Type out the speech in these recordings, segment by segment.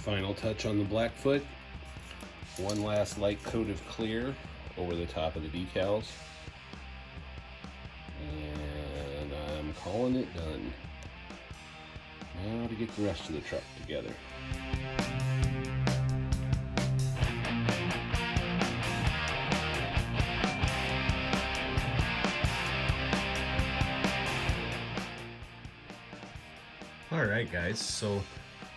Final touch on the Blackfoot. One last light coat of clear over the top of the decals. And I'm calling it done. Now to get the rest of the truck together. Alright guys, so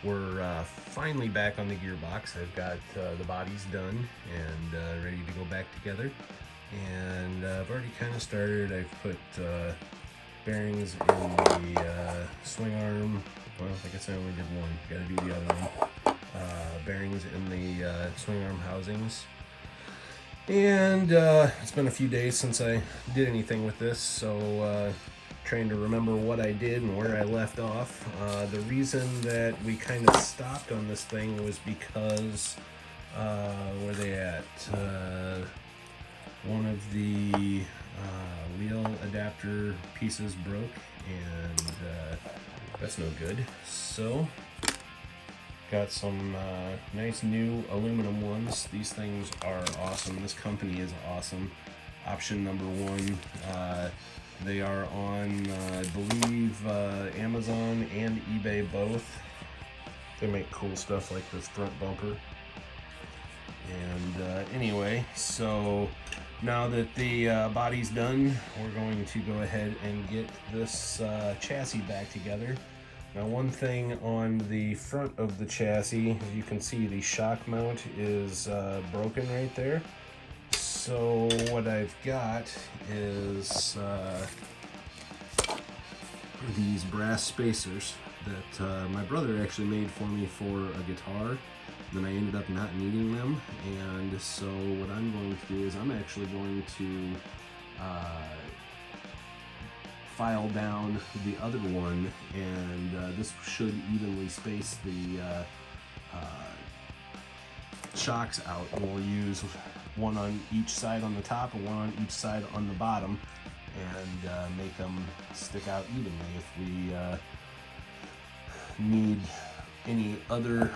we're finally back on the gearbox. I've got the bodies done and ready to go back together. And I've already kind of started. I've put bearings in the swing arm. Well, I guess I only did one. Got to do the other one. Bearings in the swing arm housings. And it's been a few days since I did anything with this, so trying to remember what I did and where I left off. The reason that we kind of stopped on this thing was because where they at? One of the wheel adapter pieces broke, and that's no good. So got some nice new aluminum ones. These things are awesome. This company is awesome. Option number one. They are on, I believe, Amazon and eBay both. They make cool stuff like this front bumper. And anyway, so now that the body's done, we're going to go ahead and get this chassis back together. Now, one thing on the front of the chassis, as you can see, the shock mount is broken right there. So what I've got is these brass spacers that my brother actually made for me for a guitar. Then I ended up not needing them, and so what I'm going to do is I'm actually going to file down the other one, and this should evenly space the shocks out, and we'll use one on each side on the top and one on each side on the bottom, and make them stick out evenly. If we need any other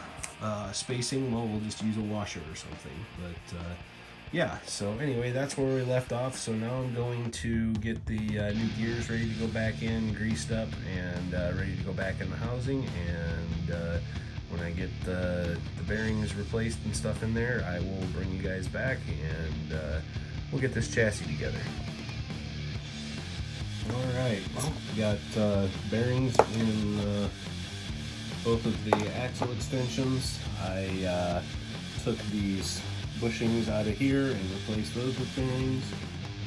spacing, well, we'll just use a washer or something. But yeah, so anyway, that's where we left off. So now I'm going to get the new gears ready to go back in, greased up, and ready to go back in the housing. And when I get the bearings replaced and stuff in there, I will bring you guys back, and we'll get this chassis together. Alright, well, we got bearings in both of the axle extensions. I took these bushings out of here and replaced those with bearings.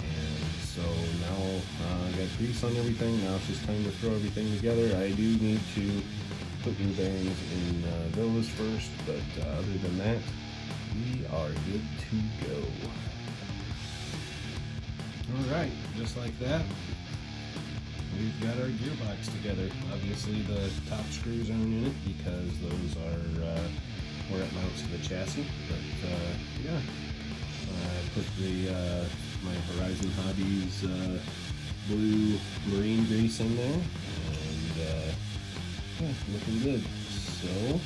And so now I got grease on everything. Now it's just time to throw everything together. I do need to put new bearings in those first, but other than that, we are good to go. Alright, just like that, we've got our gearbox together. Obviously the top screws aren't in it because those are where it mounts to the chassis, but yeah, I put the my Horizon Hobbies blue marine grease in there, and yeah, looking good. So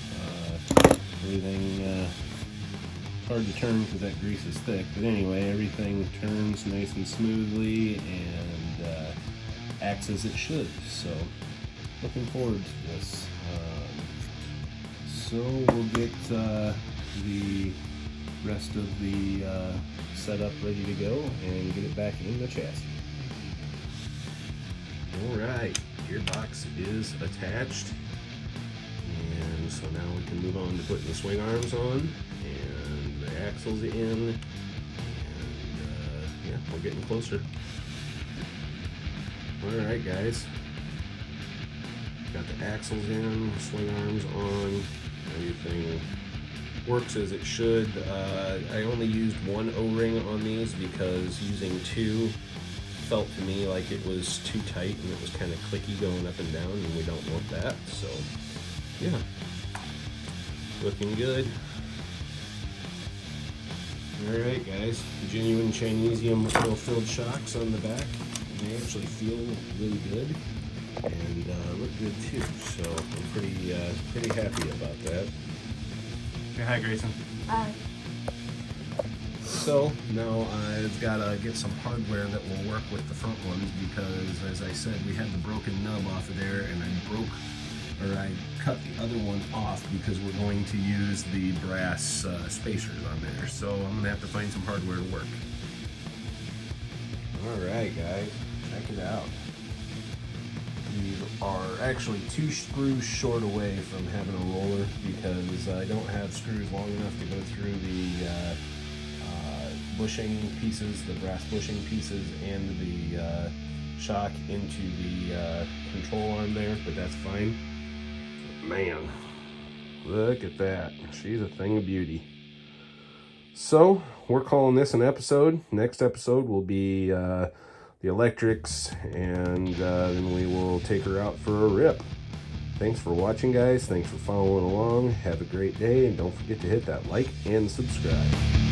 everything hard to turn because that grease is thick, but anyway, everything turns nice and smoothly and acts as it should. So looking forward to this. So we'll get the rest of the setup ready to go and get it back in the chassis. Alright, gearbox is attached, and so now we can move on to putting the swing arms on and the axles in, and yeah, we're getting closer. Alright guys, got the axles in, swing arms on, everything works as it should. I only used one O-ring on these because using two felt to me like it was too tight and it was kind of clicky going up and down, and we don't want that. So yeah, looking good. Alright guys, genuine Chinesium oil-filled shocks on the back. They actually feel really good and look good too, so I'm pretty happy about that. Say hi, Grayson. Hi. So now I've got to get some hardware that will work with the front ones because, as I said, we had the broken nub off of there, and I cut the other one off because we're going to use the brass spacers on there. So I'm gonna have to find some hardware to work. All right, guys, check it out. We are actually 2 screws short away from having a roller because I don't have screws long enough to go through the bushing pieces, the brass bushing pieces, and the shock into the control arm there, but that's fine. Man, look at that. She's a thing of beauty. So we're calling this an episode. Next episode will be the electrics, and then we will take her out for a rip. Thanks for watching, guys. Thanks for following along. Have a great day, and don't forget to hit that like and subscribe.